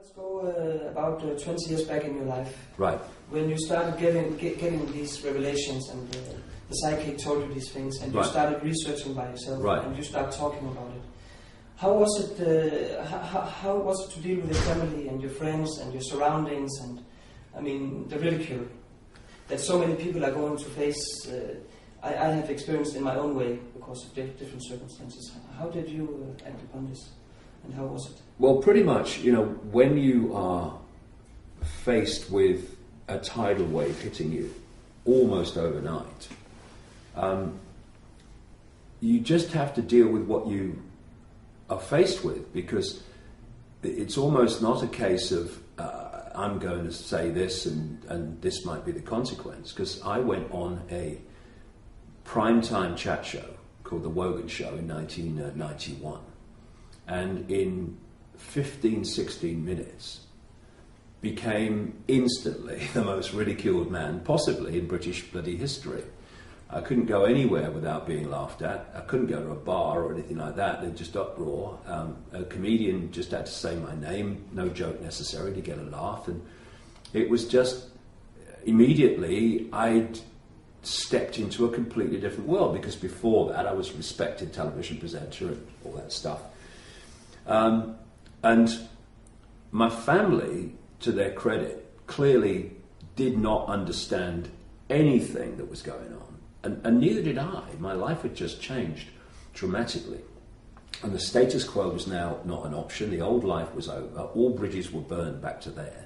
Let's go about 20 years back in your life. Right. When you started getting these revelations and the psychic told you these things and you Right. started researching by yourself Right. and you started talking about it. How was it? How was it to deal with your family and your friends and your surroundings and, I mean, the ridicule that so many people are going to face? I have experienced in my own way because of different circumstances. How did you act upon this, and how was it? Well, pretty much, you know, when you are faced with a tidal wave hitting you almost overnight, you just have to deal with what you are faced with, because it's almost not a case of I'm going to say this and this might be the consequence, because I went on a primetime chat show called The Wogan Show in 1991, and in 15-16 minutes became instantly the most ridiculed man possibly in British bloody history. I couldn't go anywhere without being laughed at. I couldn't go to a bar or anything like that. They'd just uproar. A comedian just had to say my name, no joke necessary, to get a laugh. And it was just, immediately, I'd stepped into a completely different world, because before that I was a respected television presenter and all that stuff. And my family, to their credit, clearly did not understand anything that was going on. And neither did I. My life had just changed dramatically. And the status quo was now not an option. The old life was over. All bridges were burned back to there.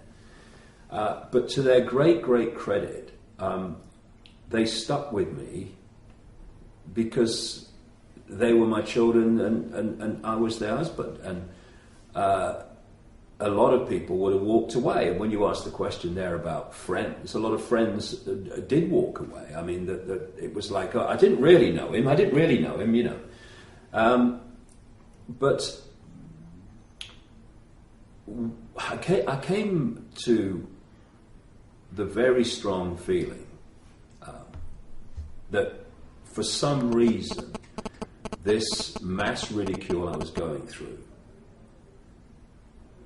But to their great, great credit, they stuck with me because they were my children and I was their husband. And a lot of people would have walked away. And when you ask the question there about friends, a lot of friends did walk away. I mean, it was like, I didn't really know him, you know. But I came to the very strong feeling that for some reason, this mass ridicule I was going through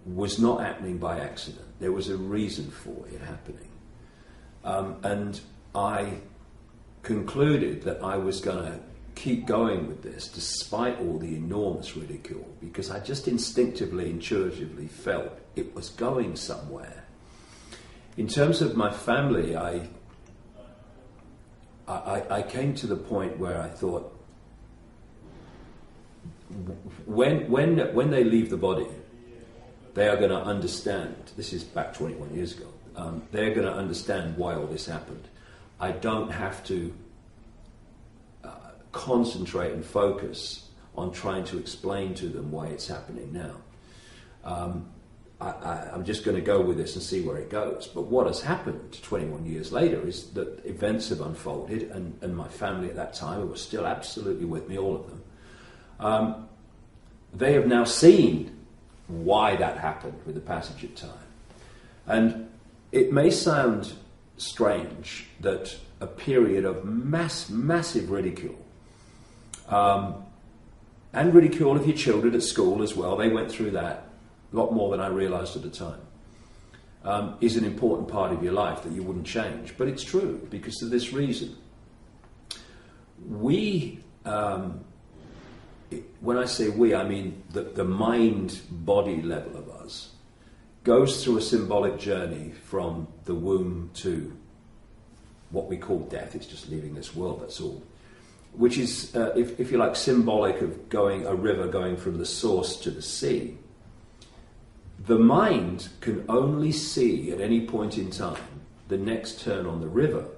was not happening by accident. There was a reason for it happening. And I concluded that I was going to keep going with this despite all the enormous ridicule, because I just instinctively, intuitively felt it was going somewhere. In terms of my family, I came to the point where I thought, when they leave the body, they are going to understand, this is back 21 years ago, they're going to understand why all this happened. I don't have to concentrate and focus on trying to explain to them why it's happening now. I'm just going to go with this and see where it goes. But what has happened 21 years later is that events have unfolded, and my family at that time, who were still absolutely with me, all of them, they have now seen why that happened with the passage of time. And it may sound strange that a period of massive ridicule, and ridicule of your children at school as well, they went through that a lot more than I realised at the time, is an important part of your life that you wouldn't change. But it's true, because of this reason. When I say we, I mean the mind-body level of us goes through a symbolic journey from the womb to what we call death. It's just leaving this world, that's all. Which is, if you like, symbolic of a river going from the source to the sea. The mind can only see at any point in time the next turn on the river.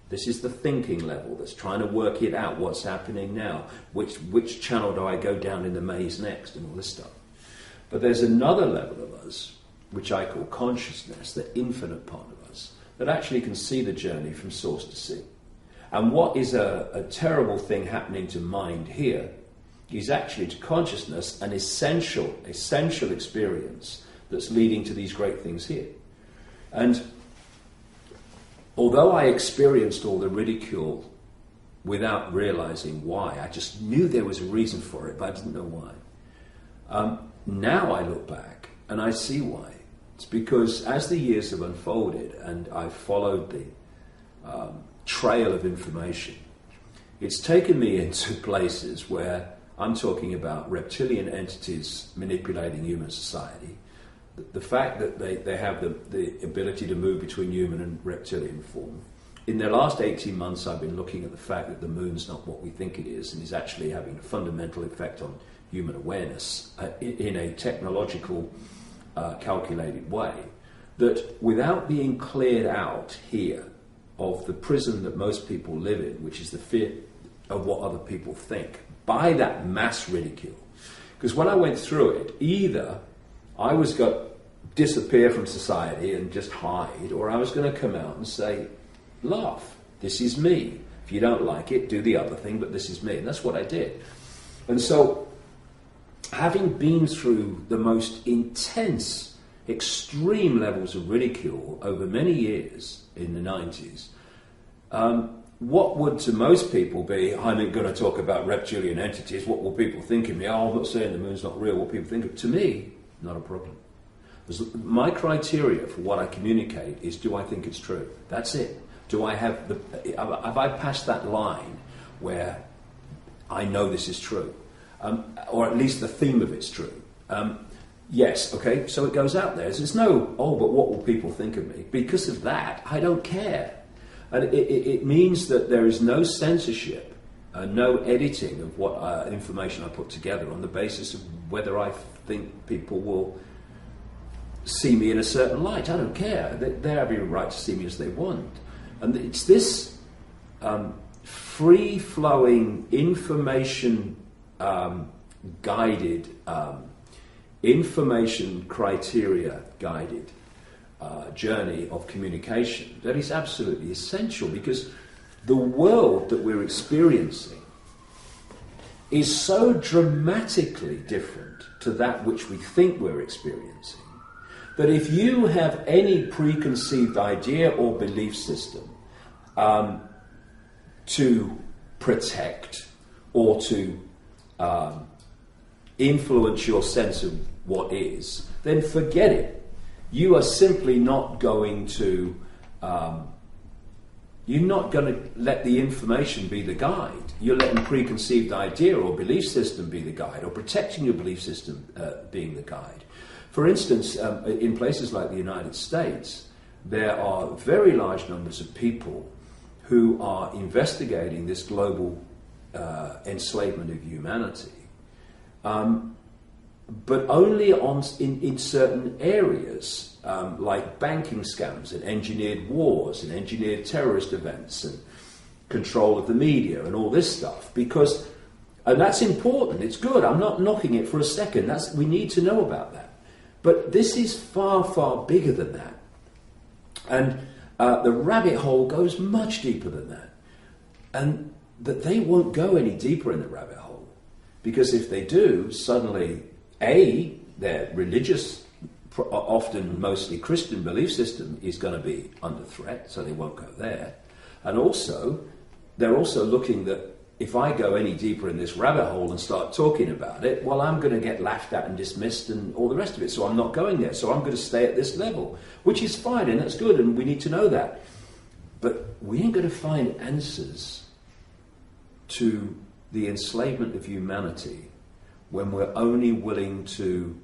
This is the thinking level that's trying to work it out, what's happening now, which channel do I go down in the maze next, and all this stuff. But there's another level of us, which I call consciousness, the infinite part of us, that actually can see the journey from source to sea. And what is a terrible thing happening to mind here is actually to consciousness an essential experience that's leading to these great things here. And although I experienced all the ridicule without realizing why, I just knew there was a reason for it, but I didn't know why. Now I look back and I see why. It's because as the years have unfolded and I've followed the trail of information, it's taken me into places where I'm talking about reptilian entities manipulating human society. The fact that they have the ability to move between human and reptilian form. In the last 18 months, I've been looking at the fact that the moon's not what we think it is and is actually having a fundamental effect on human awareness in a technological, calculated way. That without being cleared out here of the prison that most people live in, which is the fear of what other people think, by that mass ridicule. Because when I went through it, either I was going to disappear from society and just hide, or I was going to come out and say, laugh, this is me. If you don't like it, do the other thing, but this is me. And that's what I did. And so, having been through the most intense, extreme levels of ridicule over many years in the 90s, what would to most people be, I'm going to talk about reptilian entities, what will people think of me? Oh, I'm not saying the moon's not real, what people think of. To me, not a problem. My criteria for what I communicate is, do I think it's true? That's it. Do I have have I passed that line where I know this is true? Or at least the theme of it's true. Yes, okay, so it goes out there. There's no, oh, but what will people think of me? Because of that, I don't care. And it means that there is no censorship, no editing of what information I put together on the basis of whether I think people will see me in a certain light. I don't care. They have every right to see me as they want. And it's this free-flowing, information-guided, information criteria-guided journey of communication that is absolutely essential, because the world that we're experiencing is so dramatically different to that which we think we're experiencing that if you have any preconceived idea or belief system to protect or to influence your sense of what is, then forget it. You are simply not going to you're not going to let the information be the guide. You're letting preconceived idea or belief system be the guide, or protecting your belief system being the guide. For instance, in places like the United States, there are very large numbers of people who are investigating this global enslavement of humanity, but only in certain areas, like banking scams and engineered wars and engineered terrorist events and control of the media and all this stuff. And that's important, it's good, I'm not knocking it for a second, we need to know about that. But this is far, far bigger than that. And the rabbit hole goes much deeper than that. And that they won't go any deeper in the rabbit hole. Because if they do, suddenly, A, their religious, often mostly Christian belief system is going to be under threat, so they won't go there. And also, they're also looking that if I go any deeper in this rabbit hole and start talking about it, well, I'm going to get laughed at and dismissed and all the rest of it, so I'm not going there. So I'm going to stay at this level, which is fine, and that's good, and we need to know that. But we ain't going to find answers to the enslavement of humanity when we're only willing to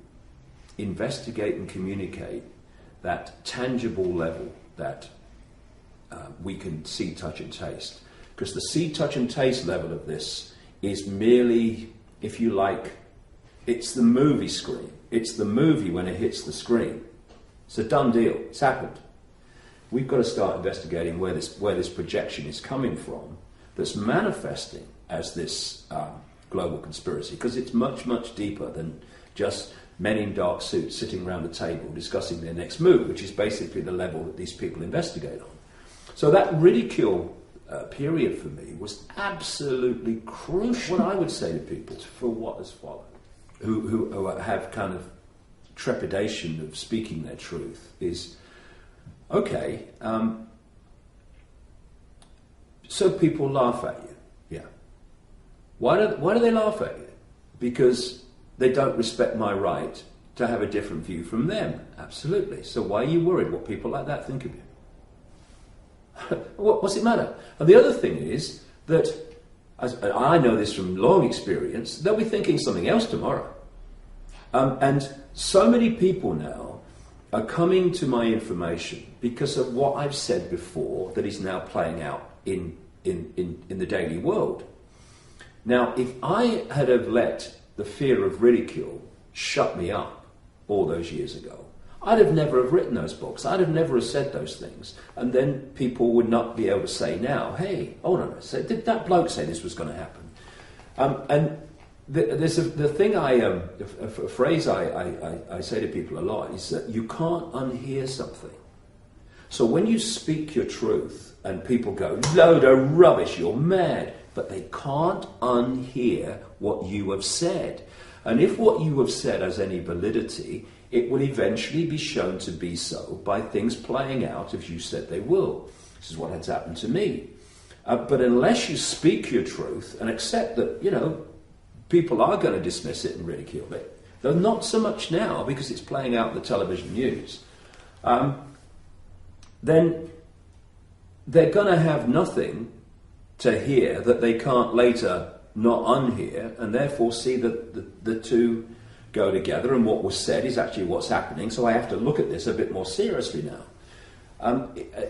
investigate and communicate that tangible level that we can see, touch and taste. Because the see, touch and taste level of this is merely, if you like, it's the movie screen. It's the movie when it hits the screen. It's a done deal. It's happened. We've got to start investigating where this projection is coming from that's manifesting as this global conspiracy, because it's much, much deeper than just men in dark suits sitting around a table discussing their next move, which is basically the level that these people investigate on. So that ridicule period for me was absolutely crucial. What I would say to people for what has followed, who have kind of trepidation of speaking their truth, is, okay, so people laugh at you. Yeah. Why do they laugh at you? Because they don't respect my right to have a different view from them. Absolutely. So why are you worried what people like that think of you? What's it matter? And the other thing is that, as I know this from long experience, they'll be thinking something else tomorrow. And so many people now are coming to my information because of what I've said before that is now playing out in the daily world. Now, if I had have let the fear of ridicule shut me up all those years ago, I'd have never have written those books. I'd have never have said those things. And then people would not be able to say now, hey, hold on a second, did that bloke say this was going to happen? And there's the thing a phrase I say to people a lot is that you can't unhear something. So when you speak your truth and people go, load of rubbish, you're mad, but they can't unhear what you have said. And if what you have said has any validity, it will eventually be shown to be so by things playing out as you said they will. This is what has happened to me. But unless you speak your truth and accept that, people are going to dismiss it and ridicule it, though not so much now because it's playing out in the television news, then they're going to have nothing to hear that they can't later not unhear, and therefore see that the two go together, and what was said is actually what's happening, so I have to look at this a bit more seriously now.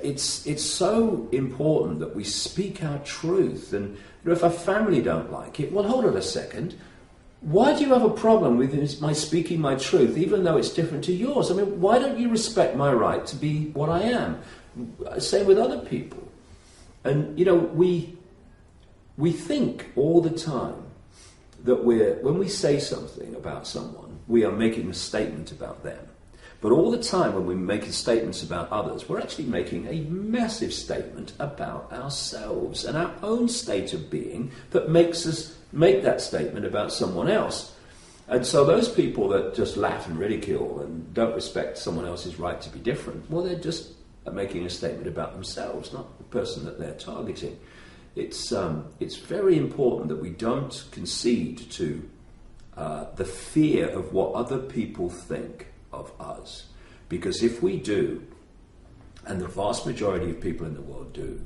It's so important that we speak our truth, and if our family don't like it, well, hold on a second, why do you have a problem with my speaking my truth, even though it's different to yours? I mean, why don't you respect my right to be what I am? Same with other people. And, we think all the time that when we say something about someone, we are making a statement about them. But all the time when we're making statements about others, we're actually making a massive statement about ourselves and our own state of being that makes us make that statement about someone else. And so those people that just laugh and ridicule and don't respect someone else's right to be different, well, they're just making a statement about themselves, not the person that they're targeting. It's very important that we don't concede to the fear of what other people think of us. Because if we do, and the vast majority of people in the world do,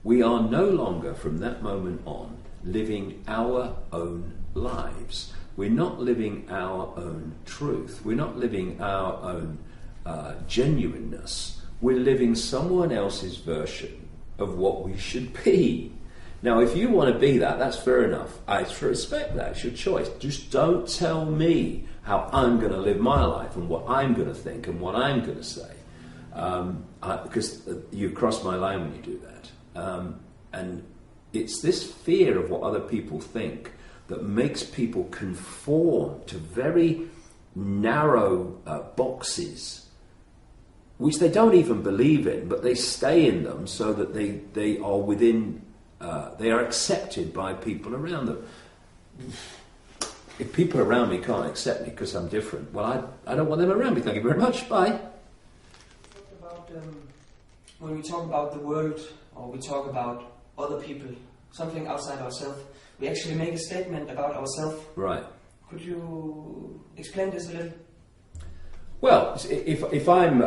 we are no longer from that moment on living our own lives. We're not living our own truth. We're not living our own genuineness. We're living someone else's version of what we should be. Now, if you want to be that, that's fair enough. I respect that. It's your choice. Just don't tell me how I'm going to live my life and what I'm going to think and what I'm going to say. Because you cross my line when you do that. And it's this fear of what other people think that makes people conform to very narrow boxes, which they don't even believe in, but they stay in them so that they are within... they are accepted by people around them. If people around me can't accept me because I'm different, well, I don't want them around me. Thank you very much. Bye. When we talk about the world, or we talk about other people, something outside ourselves, we actually make a statement about ourselves. Right. Could you explain this a little? Well, if I'm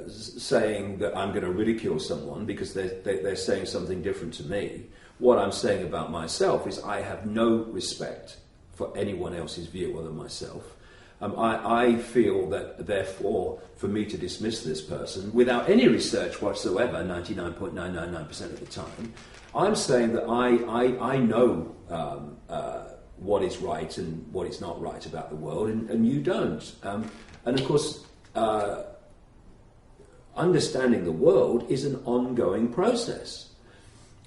saying that I'm going to ridicule someone because they're saying something different to me, what I'm saying about myself is I have no respect for anyone else's view other than myself. I feel that, therefore, for me to dismiss this person without any research whatsoever, 99.999% of the time, I'm saying that I know what is right and what is not right about the world, and you don't. And of course, understanding the world is an ongoing process.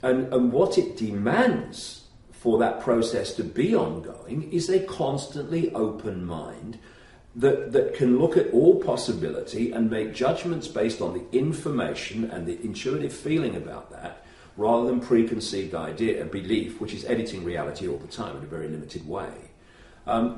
And what it demands for that process to be ongoing is a constantly open mind that can look at all possibility and make judgments based on the information and the intuitive feeling about that, rather than preconceived idea and belief, which is editing reality all the time in a very limited way.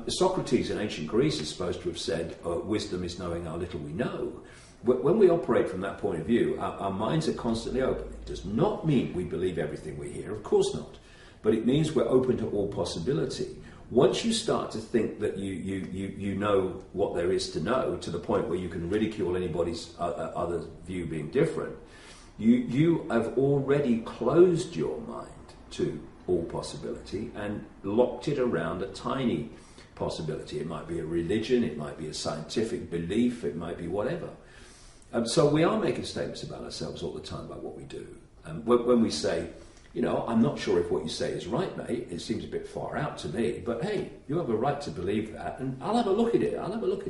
Socrates in ancient Greece is supposed to have said, wisdom is knowing how little we know. When we operate from that point of view, our minds are constantly open. It does not mean we believe everything we hear, of course not. But it means we're open to all possibility. Once you start to think that you know what there is to know, to the point where you can ridicule anybody's other view being different, you have already closed your mind to all possibility and locked it around a tiny possibility. It might be a religion, it might be a scientific belief, it might be whatever. So we are making statements about ourselves all the time about what we do. When we say, you know, I'm not sure if what you say is right, mate, it seems a bit far out to me, but hey, you have a right to believe that, and I'll have a look at it, I'll have a look at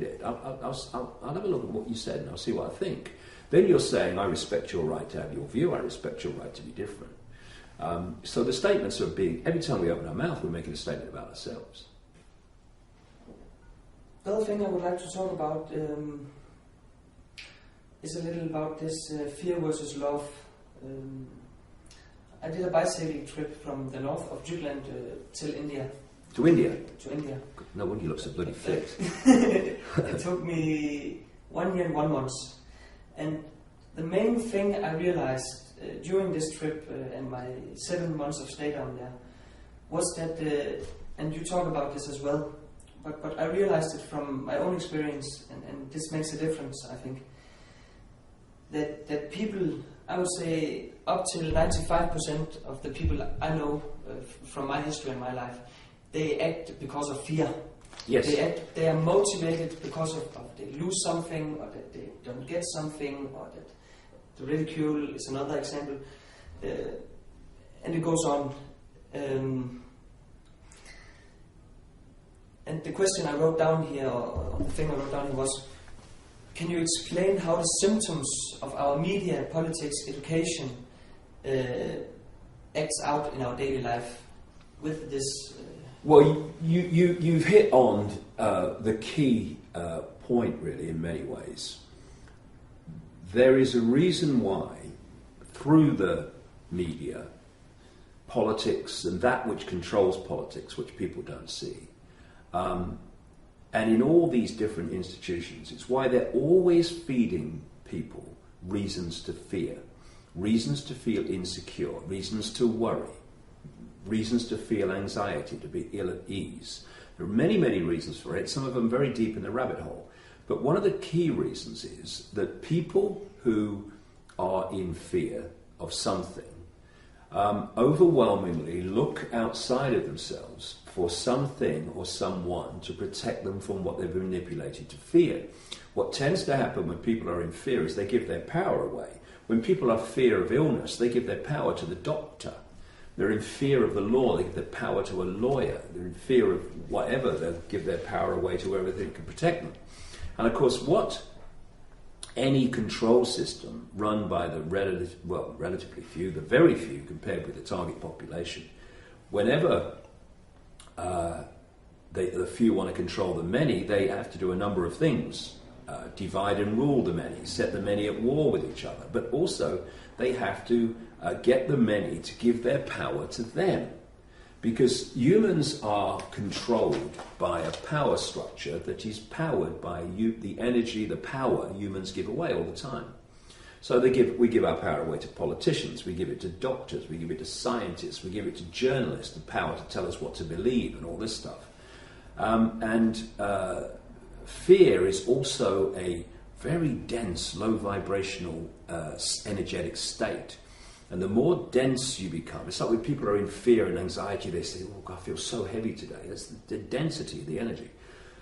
what you said, and I'll see what I think. Then you're saying, I respect your right to have your view, I respect your right to be different. So the statements are being, every time we open our mouth, we're making a statement about ourselves. The other thing I would like to talk about is a little about this fear versus love. I did a bicycle trip from the north of Jutland till India. To India? To India. No wonder you look so bloody fit. It took me 1 year and 1 month. And the main thing I realized during this trip and my 7 months of stay down there was that, and you talk about this as well, but I realized it from my own experience, and this makes a difference, I think, that people, I would say up till 95% of the people I know from my history and my life, they act because of fear. Yes. They are motivated because of they lose something, or that they don't get something, or that the ridicule is another example. And it goes on. And the question I wrote down here, or the thing I wrote down here was, can you explain how the symptoms of our media, politics, education acts out in our daily life with this? Well, you've hit on the key point, really, in many ways. There is a reason why, through the media, politics and that which controls politics, which people don't see, and in all these different institutions, it's why they're always feeding people reasons to fear, reasons to feel insecure, reasons to worry, reasons to feel anxiety, to be ill at ease. There are many, many reasons for it, some of them very deep in the rabbit hole. But one of the key reasons is that people who are in fear of something overwhelmingly look outside of themselves for something or someone to protect them from what they've been manipulated to fear. What tends to happen when people are in fear is they give their power away. When people are in fear of illness, they give their power to the doctor. They're in fear of the law, they give their power to a lawyer. They're in fear of whatever, they'll give their power away to whoever they can protect them. And of course, what any control system run by the relatively few, the very few compared with the target population, whenever the few want to control the many, they have to do a number of things. Divide and rule the many, set the many at war with each other, but also they have to get the many to give their power to them. Because humans are controlled by a power structure that is powered by the energy, the power humans give away all the time. So we give our power away to politicians, we give it to doctors, we give it to scientists, we give it to journalists, the power to tell us what to believe and all this stuff. Fear is also a very dense, low vibrational, energetic state. And the more dense you become, it's like when people are in fear and anxiety, they say, oh, God, I feel so heavy today. That's the density of the energy.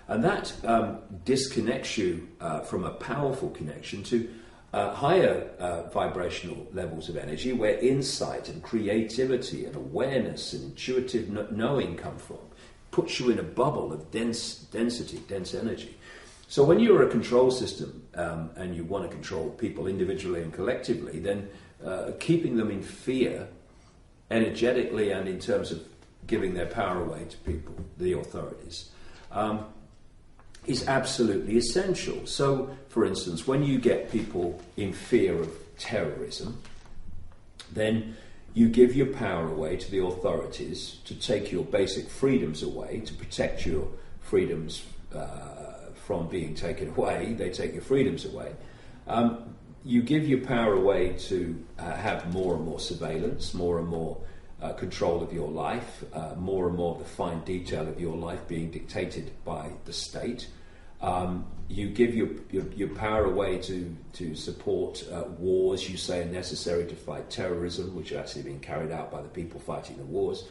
And that disconnects you from a powerful connection to higher vibrational levels of energy, where insight and creativity and awareness and intuitive knowing come from. Puts you in a bubble of dense energy. So when you're a control system and you want to control people individually and collectively, then keeping them in fear, energetically and in terms of giving their power away to people, the authorities, is absolutely essential. So, for instance, when you get people in fear of terrorism, then you give your power away to the authorities to take your basic freedoms away, to protect your freedoms from being taken away. They take your freedoms away. You give your power away to have more and more surveillance, more and more control of your life, more and more of the fine detail of your life being dictated by the state. You give your power away to support wars you say are necessary to fight terrorism, which are actually being carried out by the people fighting the wars.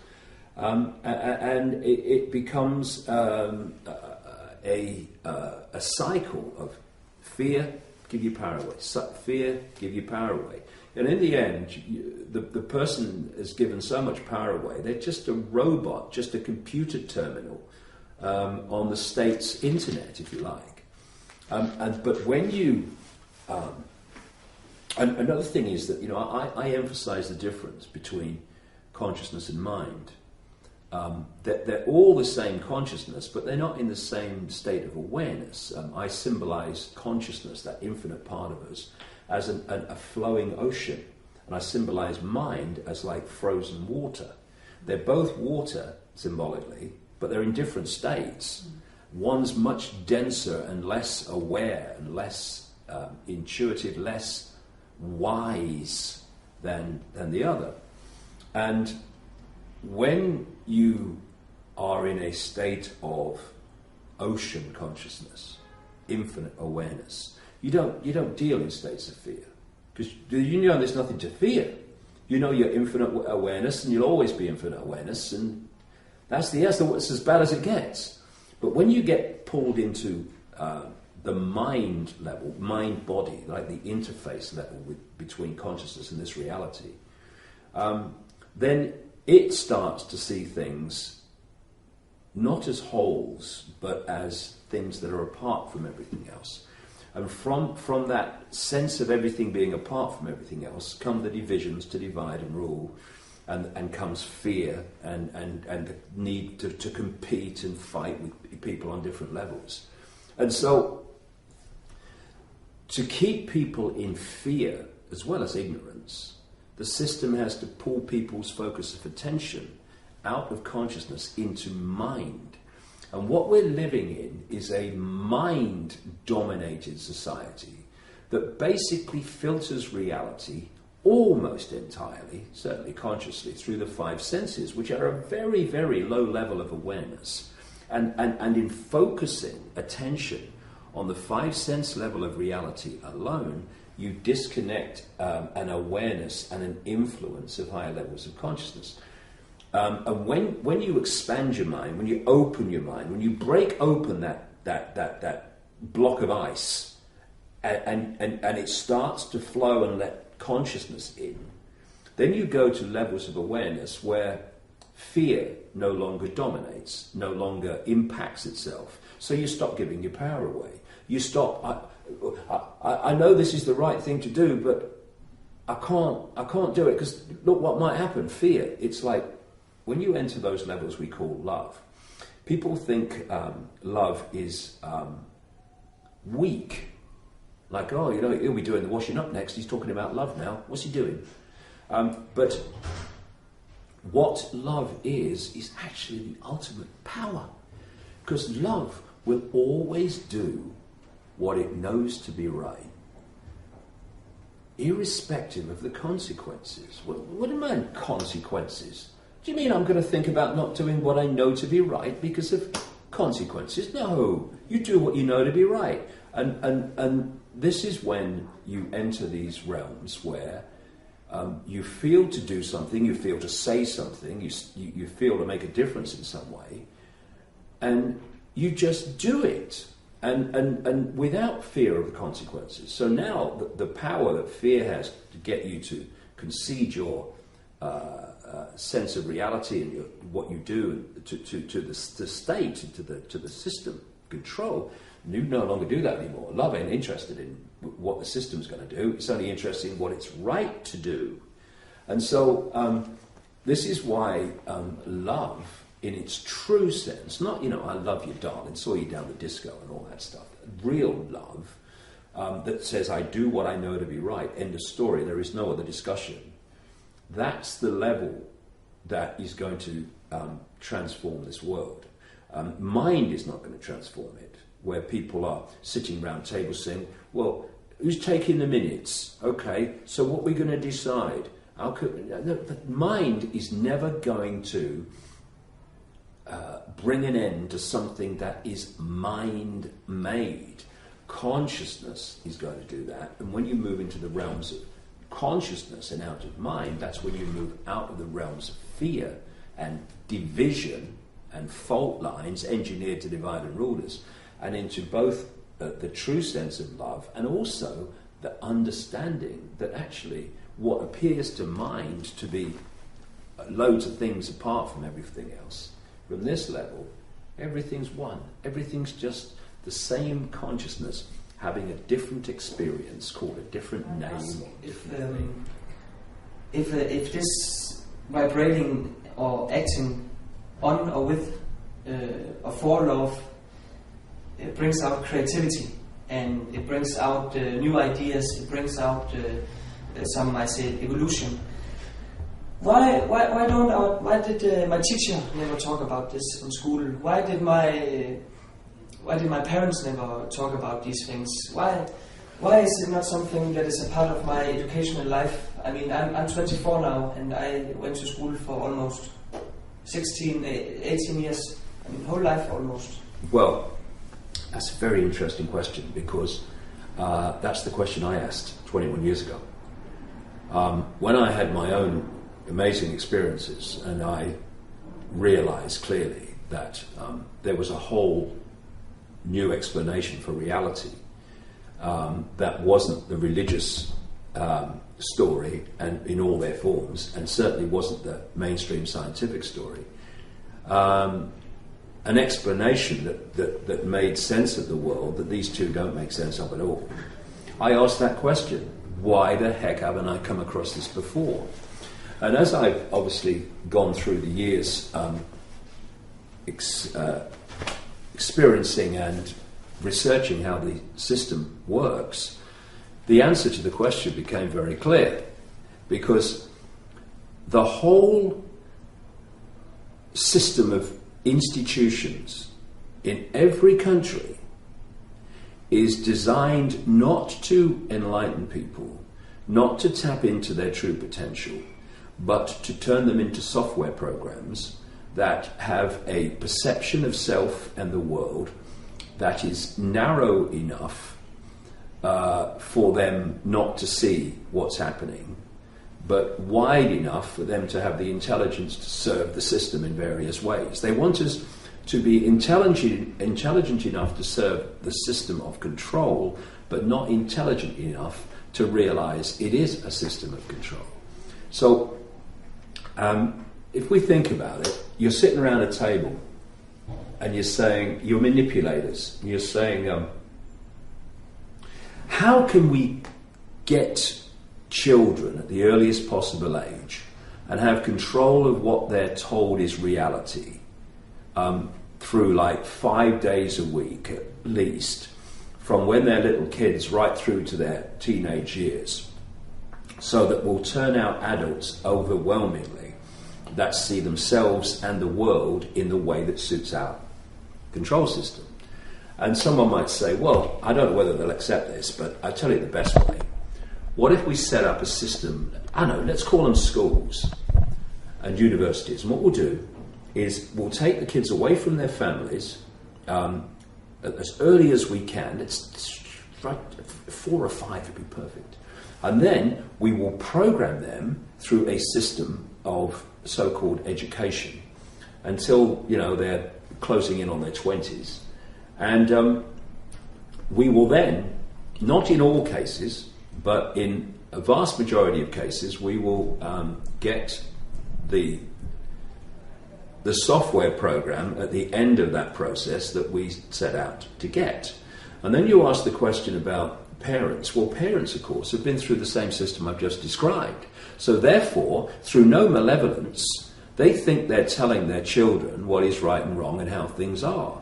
And it becomes a cycle of fear, give your power away. Fear, give your power away. And in the end, the person is given so much power away, they're just a robot, just a computer terminal on the state's internet, if you like. But when you... and another thing is that, I emphasize the difference between consciousness and mind. That they're all the same consciousness, but they're not in the same state of awareness. I symbolize consciousness, that infinite part of us, as a flowing ocean, and I symbolize mind as like frozen water. They're both water, symbolically, but they're in different states. One's much denser and less aware and less intuitive, less wise than the other. And when you are in a state of ocean consciousness, infinite awareness, you don't deal in states of fear, because you know there's nothing to fear. You know you're infinite awareness, and you'll always be infinite awareness, and that's as bad as it gets. But when you get pulled into the mind level, mind-body, like the interface level between consciousness and this reality, then it starts to see things not as wholes, but as things that are apart from everything else. And from that sense of everything being apart from everything else come the divisions to divide and rule, and comes fear and the need to compete and fight with people on different levels. And so to keep people in fear as well as ignorance, the system has to pull people's focus of attention out of consciousness into mind. And what we're living in is a mind-dominated society that basically filters reality almost entirely, certainly consciously, through the five senses, which are a very, very low level of awareness. And in focusing attention on the five sense level of reality alone, you disconnect an awareness and an influence of higher levels of consciousness. And when you expand your mind, when you open your mind, when you break open that block of ice, and it starts to flow and let consciousness in, then you go to levels of awareness where fear no longer dominates, no longer impacts itself. So you stop giving your power away. You stop. I know this is the right thing to do, but I can't do it because look what might happen. Fear. It's like when you enter those levels we call love. People think love is weak. Like, oh, he'll be doing the washing up next. He's talking about love now. What's he doing? But what love is actually the ultimate power. Because love will always do what it knows to be right, irrespective of the consequences. What do you mean, consequences? Do you mean I'm going to think about not doing what I know to be right because of consequences? No, you do what you know to be right. And this is when you enter these realms where you feel to do something, you feel to say something, you feel to make a difference in some way, and you just do it, and without fear of the consequences. So now the power that fear has to get you to concede your sense of reality and what you do to the state, to the system control. You no longer do that anymore. Love ain't interested in what the system's going to do. It's only interested in what it's right to do. And so this is why love, in its true sense, not, I love you, darling, saw you down the disco and all that stuff. Real love that says, I do what I know to be right. End of story. There is no other discussion. That's the level that is going to transform this world. Mind is not going to transform it, where people are sitting round tables saying, well, who's taking the minutes? Okay, so what are we going to decide? The mind is never going to bring an end to something that is mind-made. Consciousness is going to do that. And when you move into the realms of consciousness and out of mind, that's when you move out of the realms of fear and division and fault lines engineered to divide and rule us, and into both the true sense of love and also the understanding that actually what appears to mind to be loads of things apart from everything else, from this level, everything's one. Everything's just the same consciousness having a different experience called a different name. If this vibrating or acting on or with or for love, it brings out creativity and it brings out new ideas, it brings out some might say evolution. Why did my teacher never talk about this in school? Why did my parents never talk about these things? Why is it not something that is a part of my educational life? I mean, I'm 24 now, and I went to school for almost 16, 18 years. I mean, whole life almost. Well, that's a very interesting question, because that's the question I asked 21 years ago. When I had my own amazing experiences, and I realized clearly that there was a whole new explanation for reality that wasn't the religious story and in all their forms, and certainly wasn't the mainstream scientific story. An explanation that made sense of the world that these two don't make sense of at all. I asked that question: why the heck haven't I come across this before? And as I've obviously gone through the years experiencing and researching how the system works, the answer to the question became very clear, because the whole system of institutions in every country is designed not to enlighten people, not to tap into their true potential, but to turn them into software programs that have a perception of self and the world that is narrow enough for them not to see what's happening, but wide enough for them to have the intelligence to serve the system in various ways. They want us to be intelligent enough to serve the system of control, but not intelligent enough to realize it is a system of control. So, if we think about it, you're sitting around a table and you're saying, you're manipulators, and you're saying, how can we get children at the earliest possible age and have control of what they're told is reality through like 5 days a week at least, from when they're little kids right through to their teenage years, so that we'll turn out adults overwhelmingly that see themselves and the world in the way that suits our control system. And someone might say, well, I don't know whether they'll accept this, but I'll tell you the best way. What if we set up a system, I don't know, let's call them schools and universities, and what we'll do is we'll take the kids away from their families as early as we can. It's right, 4 or 5 would be perfect. And then we will program them through a system of so-called education until, they're closing in on their 20s. And we will then, not in all cases, but in a vast majority of cases, we will get the software program at the end of that process that we set out to get. And then you ask the question about parents. Well, parents, of course, have been through the same system I've just described. So therefore, through no malevolence, they think they're telling their children what is right and wrong and how things are.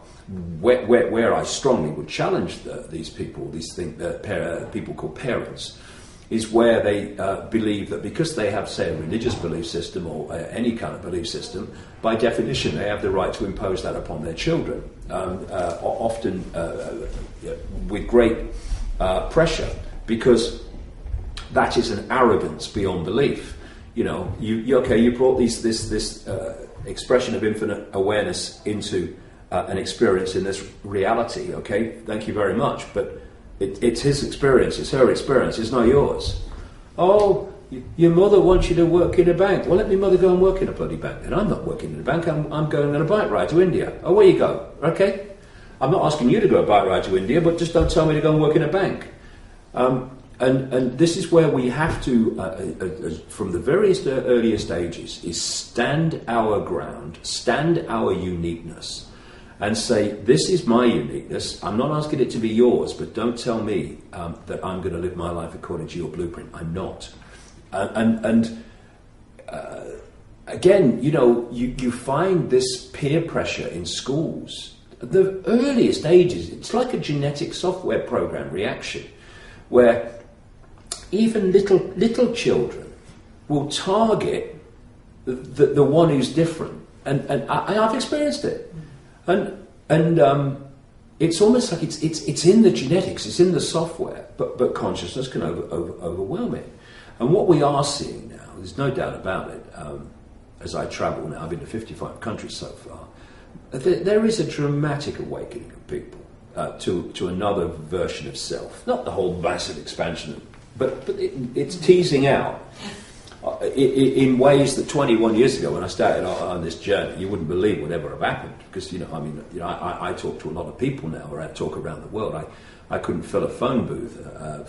Where I strongly would challenge these people, people called parents, is where they believe that because they have, say, a religious belief system or any kind of belief system, by definition they have the right to impose that upon their children, often with great pressure, because that is an arrogance beyond belief. You know, you brought this expression of infinite awareness into an experience in this reality. Okay, thank you very much, but it's his experience, it's her experience, it's not yours. Oh, your mother wants you to work in a bank. Well, let me mother go and work in a bloody bank. And I'm not working in a bank. I'm going on a bike ride to India. Oh, where you go? Okay, I'm not asking you to go a bike ride to India, but just don't tell me to go and work in a bank. And this is where we have to, from the various earliest ages, is stand our ground, stand our uniqueness, and say, this is my uniqueness. I'm not asking it to be yours, but don't tell me that I'm going to live my life according to your blueprint. I'm not. Again, you know, you find this peer pressure in schools. At the earliest ages, it's like a genetic software program reaction, where even little children will target the one who's different, and I've experienced it, and it's almost like it's in the genetics, it's in the software, but consciousness can overwhelm it. And what we are seeing now, there's no doubt about it. As I travel now, I've been to 55 countries so far. There is a dramatic awakening of people to another version of self. Not the whole massive expansion, but it's teasing out in ways that 21 years ago, when I started on this journey, you wouldn't believe would ever have happened. Because I talk to a lot of people now, or I talk around the world. I couldn't fill a phone booth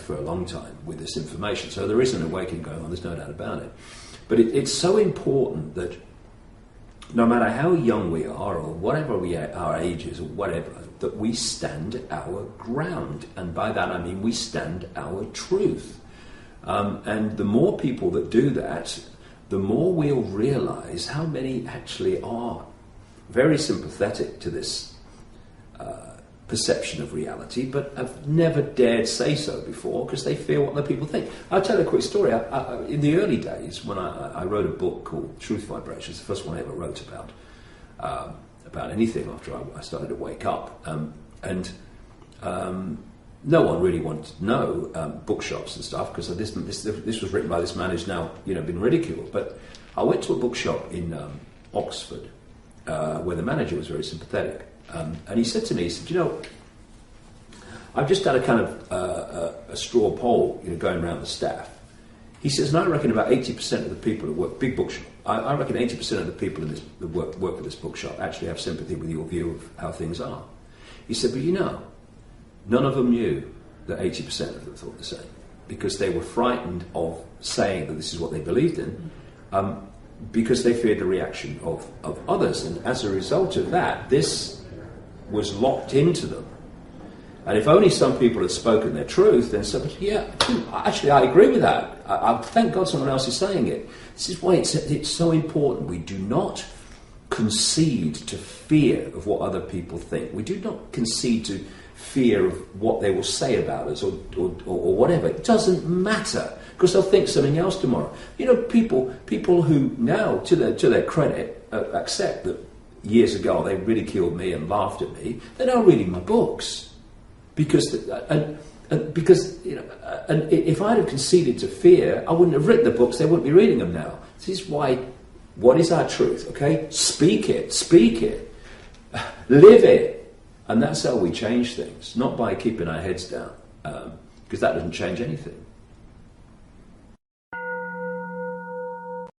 for a long time with this information. So there is an awakening going on. There's no doubt about it. But it's so important that no matter how young we are, or whatever our age is, or whatever, that we stand our ground. And by that I mean we stand our truth. And the more people that do that, the more we'll realise how many actually are very sympathetic to this perception of reality, but have never dared say so before because they fear what other people think. I'll tell you a quick story. In the early days, when I wrote a book called Truth Vibrations, the first one I ever wrote about anything after I started to wake up, and no one really wanted to know bookshops and stuff, because this was written by this man who's now been ridiculed. But I went to a bookshop in Oxford where the manager was very sympathetic. And he said to me, I've just done a kind of a straw poll, going around the staff. He says, and I reckon about 80% of the people who work, big bookshop, I reckon 80% of the people in that work at this bookshop actually have sympathy with your view of how things are. He said, but none of them knew that 80% of them thought the same, because they were frightened of saying that this is what they believed in, because they feared the reaction of others. And as a result of that, this was locked into them. And if only some people had spoken their truth, then somebody, actually I agree with that. I thank God someone else is saying it. This is why it's so important. We do not concede to fear of what other people think. We do not concede to fear of what they will say about us or whatever. It doesn't matter, because they'll think something else tomorrow. People who now, to their credit, accept that years ago they ridiculed me and laughed at me, they're now reading my books. Because if I'd have conceded to fear, I wouldn't have written the books, they wouldn't be reading them now. This is why, what is our truth, okay? Speak it, live it. And that's how we change things, not by keeping our heads down, because that doesn't change anything.